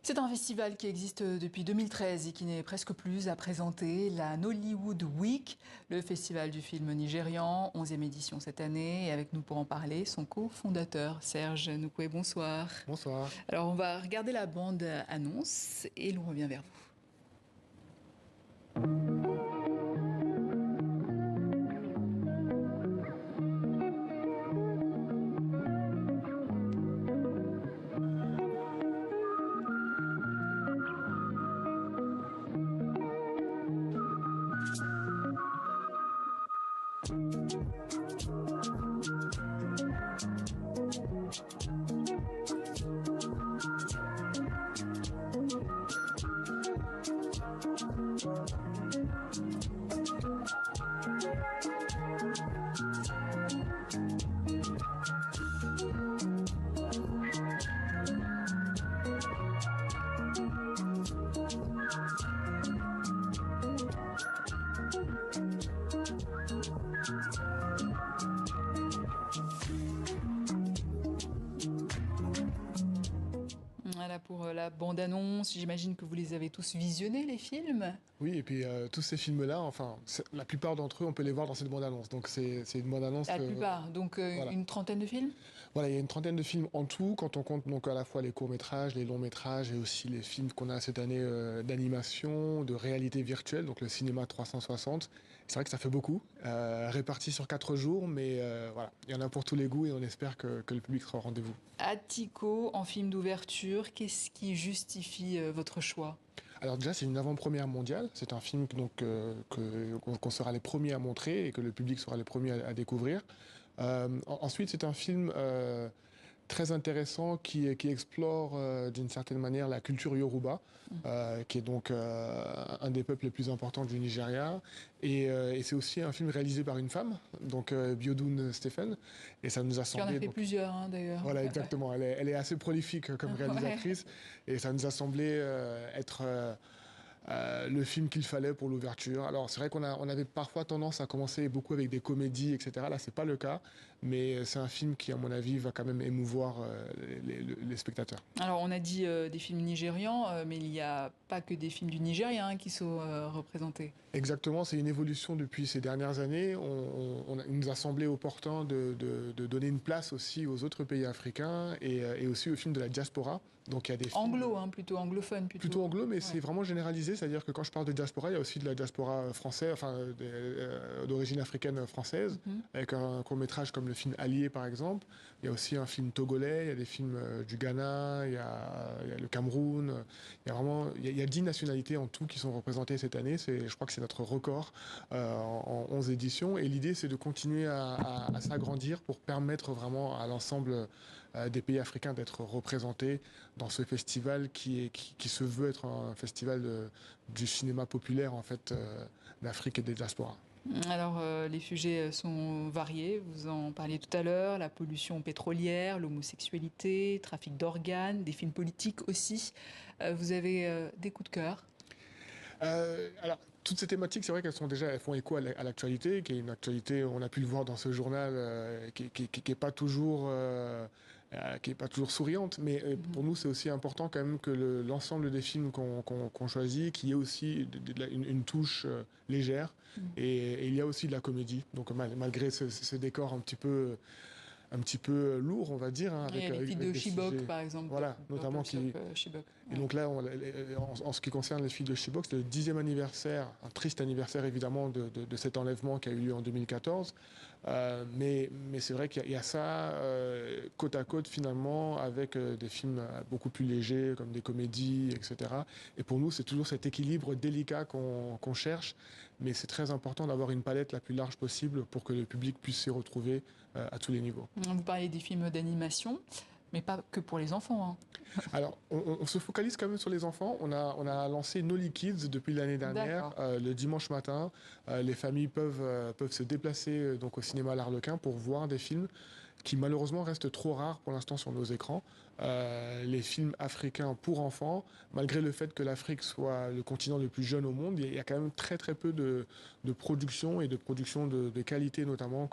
C'est un festival qui existe depuis 2013 et qui n'est presque plus à présenter, la Nollywood Week, le festival du film nigérian, 11e édition cette année. Et avec nous pour en parler, son cofondateur Serge Noukoué, bonsoir. Bonsoir. Alors on va regarder la bande annonce et l'on revient vers vous. Voilà pour la bande-annonce. J'imagine que vous les avez tous visionnés, les films. Oui, et puis tous ces films-là, enfin, la plupart d'entre eux, on peut les voir dans cette bande-annonce. Donc c'est une bande-annonce. La plupart, donc voilà. une trentaine de films. Voilà, il y a une trentaine de films en tout, quand on compte donc à la fois les courts-métrages, les longs-métrages et aussi les films qu'on a cette année d'animation, de réalité virtuelle, donc le cinéma 360. C'est vrai que ça fait beaucoup, répartis sur 4 jours, mais voilà, il y en a pour tous les goûts et on espère que le public sera au rendez-vous. Attico, en film d'ouverture, qu'est-ce qui justifie votre choix? Alors déjà, c'est une avant-première mondiale. C'est un film qu'on sera les premiers à montrer et que le public sera les premiers à découvrir. Ensuite, c'est un film très intéressant qui explore d'une certaine manière la culture Yoruba, qui est donc un des peuples les plus importants du Nigeria. Et c'est aussi un film réalisé par une femme, donc Biodun Stephen. Et ça nous a Qui en a semblé... fait plusieurs, hein, d'ailleurs. Voilà, exactement. Elle est assez prolifique comme réalisatrice. Ouais. Et ça nous a semblé être le film qu'il fallait pour l'ouverture. Alors, c'est vrai on avait parfois tendance à commencer beaucoup avec des comédies, etc. Là, c'est pas le cas. Mais c'est un film qui, à mon avis, va quand même émouvoir les spectateurs. Alors, on a dit des films nigérians, mais il n'y a pas que des films du Nigeria hein, qui sont représentés. Exactement, c'est une évolution depuis ces dernières années. Il nous a semblé opportun de donner une place aussi aux autres pays africains et aussi aux films de la diaspora. Donc il y a des films... Anglo, hein, plutôt anglophone. Plutôt anglo, mais ouais. C'est vraiment généralisé. C'est-à-dire que quand je parle de diaspora, il y a aussi de la diaspora française, enfin d'origine africaine française, avec un court-métrage comme le film Allié par exemple. Il y a aussi un film togolais, il y a des films du Ghana, il y a le Cameroun. Il y a 10 nationalités en tout qui sont représentées cette année. Je crois que c'est notre record en 11 éditions. Et l'idée, c'est de continuer à s'agrandir pour permettre vraiment à l'ensemble des pays africains d'être représentés dans ce festival qui se veut être un festival du cinéma populaire en fait d'Afrique et des diasporas. Alors, les sujets sont variés, vous en parliez tout à l'heure, la pollution pétrolière, l'homosexualité, trafic d'organes, des films politiques aussi. Vous avez des coups de cœur? Alors, toutes ces thématiques, c'est vrai elles font écho à l'actualité, qui est une actualité, on a pu le voir dans ce journal, qui est pas toujours souriante, mais pour nous, c'est aussi important quand même que l'ensemble des films qu'on choisit, qu'il y ait aussi une touche légère, et il y a aussi de la comédie. Donc malgré ce décor un petit peu lourd, on va dire. Hein, avec les filles de Chibok, par exemple. Voilà, notamment qui... Chibok. Et donc là, en ce qui concerne les filles de Chibok, c'est le 10e anniversaire, un triste anniversaire évidemment de cet enlèvement qui a eu lieu en 2014. Mais c'est vrai qu'il y a ça côte à côte finalement avec des films beaucoup plus légers comme des comédies, etc. Et pour nous, c'est toujours cet équilibre délicat qu'on cherche. Mais c'est très important d'avoir une palette la plus large possible pour que le public puisse s'y retrouver à tous les niveaux. Vous parlez des films d'animation, mais pas que pour les enfants. Hein. Alors, on se focalise quand même sur les enfants. On a lancé Nolly Kids depuis l'année dernière. Le dimanche matin, les familles peuvent se déplacer donc au cinéma L'Arlequin pour voir des films. qui malheureusement restent trop rares pour l'instant sur nos écrans. Les films africains pour enfants, malgré le fait que l'Afrique soit le continent le plus jeune au monde, il y a quand même très très peu de production et de production de qualité notamment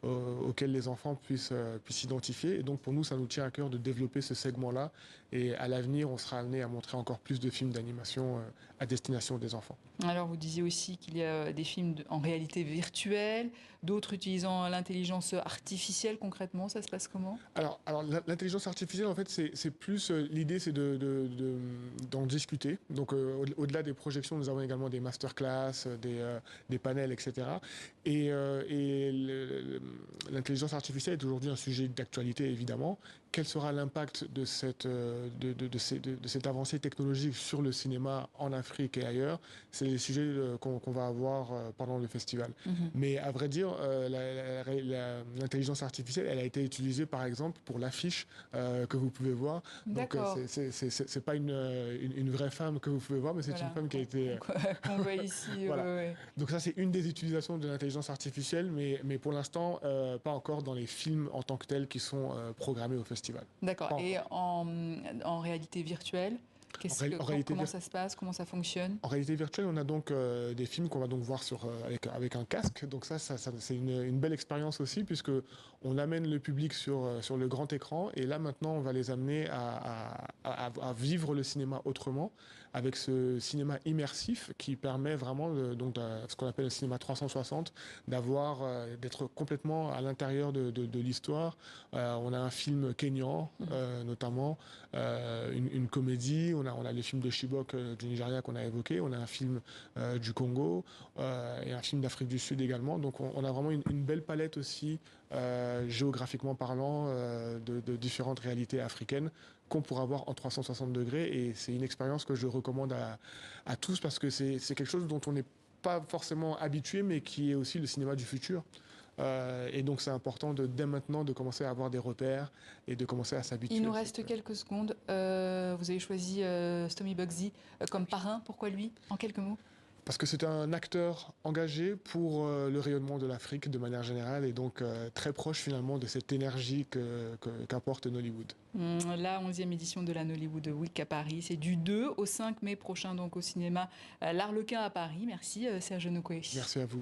auxquelles les enfants puissent s'identifier. Et donc pour nous, ça nous tient à cœur de développer ce segment-là. Et à l'avenir, on sera amené à montrer encore plus de films d'animation à destination des enfants. Alors, vous disiez aussi qu'il y a des films en réalité virtuelle, d'autres utilisant l'intelligence artificielle. Concrètement, ça se passe comment? Alors l'intelligence artificielle, en fait, c'est plus l'idée, c'est d'en discuter. Donc, au-delà des projections, nous avons également des masterclass, des panels, etc. Et l'intelligence artificielle est aujourd'hui un sujet d'actualité, évidemment. Quel sera l'impact de cette avancée technologique sur le cinéma en Afrique et ailleurs? C'est les sujets qu'on va avoir pendant le festival. Mais à vrai dire, l'intelligence artificielle, elle a été utilisée par exemple pour l'affiche que vous pouvez voir. Donc c'est pas une vraie femme que vous pouvez voir, mais c'est une femme qui a été... qu'on voit ici. Voilà. Donc ça, c'est une des utilisations de l'intelligence artificielle, mais pour l'instant, pas encore dans les films en tant que tels qui sont programmés au festival. D'accord. Et en réalité virtuelle, comment ça se passe, comment ça fonctionne? En réalité virtuelle, on a donc des films qu'on va donc voir avec un casque. Donc ça c'est une belle expérience aussi, puisque on amène le public sur le grand écran. Et là maintenant, on va les amener à vivre le cinéma autrement, avec ce cinéma immersif qui permet vraiment donc ce qu'on appelle le cinéma 360, d'être complètement à l'intérieur de l'histoire. On a un film kényan notamment, une comédie. On a le film de Chibok du Nigeria qu'on a évoqué. On a un film du Congo et un film d'Afrique du Sud également. Donc on a vraiment une belle palette aussi géographiquement parlant de différentes réalités africaines qu'on pourra voir en 360 degrés, et c'est une expérience que je recommande à tous, parce que c'est quelque chose dont on n'est pas forcément habitué, mais qui est aussi le cinéma du futur. Et donc c'est important dès maintenant de commencer à avoir des repères et de commencer à s'habituer. Il nous reste quelques secondes. Vous avez choisi Stomy Bugsy comme parrain. Pourquoi lui? En quelques mots. Parce que c'est un acteur engagé pour le rayonnement de l'Afrique de manière générale, et donc très proche finalement de cette énergie qu'apporte Nollywood. La 11e édition de la Nollywood Week à Paris, c'est du 2 au 5 mai prochain, donc au cinéma L'Arlequin à Paris. Merci Serge Nokoé. Merci à vous.